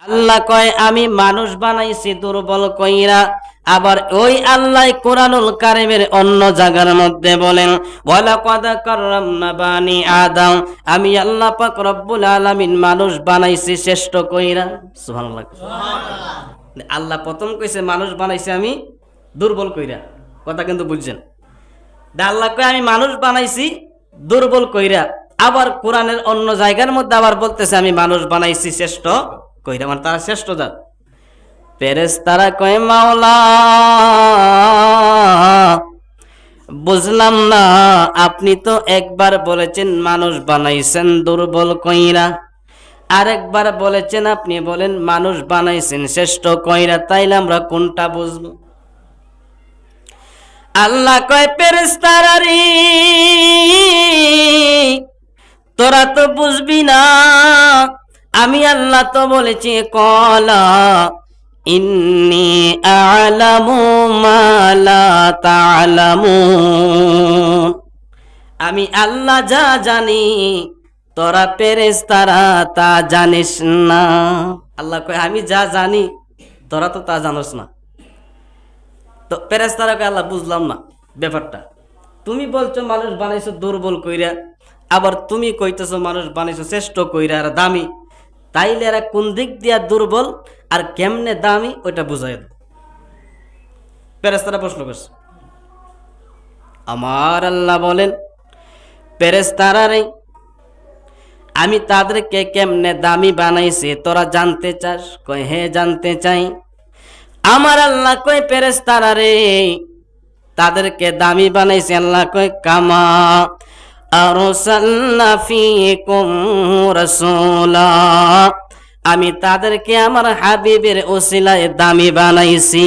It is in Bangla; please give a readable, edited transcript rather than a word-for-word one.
আল্লাহ কয় আমি মানুষ বানাইছি দুর্বল কইরা। আবার ওই আল্লাহ কোরআনুল কারীমের অন্য জায়গার মধ্যে বলেন ওয়ালাকাদ কাররামনা বানি আদম, আমি আল্লাহ পাক রব্বুল আলামিন মানুষ বানাইছি শ্রেষ্ঠ কইরা। সুবহানাল্লাহ। আল্লাহ প্রথম কইছে মানুষ বানাইছে আমি দুর্বল কইরা, কথা কিন্তু বুঝছেন। আল্লাহ কয় আমি মানুষ বানাইছি দুর্বল কইরা, আবার কোরআনের অন্য জায়গার মধ্যে আবার বলতেছে আমি মানুষ বানাইছি শ্রেষ্ঠ কইরা, মানে তারা শ্রেষ্ঠ জাত। ফেরেশতারা কয় মাওলা বুঝলাম না, আপনি তো একবার বলেছেন মানুষ বানাইছেন দুর্বল কইরা, আরেকবার বলেছেন আপনি বলেন মানুষ বানাইছেন শ্রেষ্ঠ কইরা, তাইলে আমরা কোনটা বুঝবো? আল্লাহ কয় ফেরেশতারা রে তোরা তো বুঝবি না, আমি আল্লাহ তো বলেছি কলা ইন্নী আ'লামু মা লা তা'লামুন, আমি আল্লাহ যা জানি তোরা ফেরেশতারা তা জানিস না। আল্লাহ কয় আমি যা জানি তোরা তো তা জানোস না। তো ফেরেশতারা কয় আল্লাহ বুঝলাম না ব্যাপারটা, তুমি বলছো মানুষ বানাইছো দুর্বল কইরা, আবার তুমি কইতেছো মানুষ বানাইছো শ্রেষ্ঠ কইরা আর দামি, তাইলে এরা কোন দিক দিয়া দুর্বল আর কেমনে দামি ওইটা বুঝাই দাও। ফেরেশতারা প্রশ্ন করছে। আমার আল্লাহ বলেন ফেরেশতারা রে আমি তাদেরকে কেমনে দামি বানাইছি তোরা জানতে চাস? কয় হ্যাঁ জানতে চাই। আমার আল্লাহ কয় ফেরেশতারা রে তাদেরকে দামি বানাইছে আল্লাহ কয় কামা আরসালনা ফীকুম রাসূলা, আমি তাদেরকে আমার হাবিবের ওসিলায় দামি বানাইছি।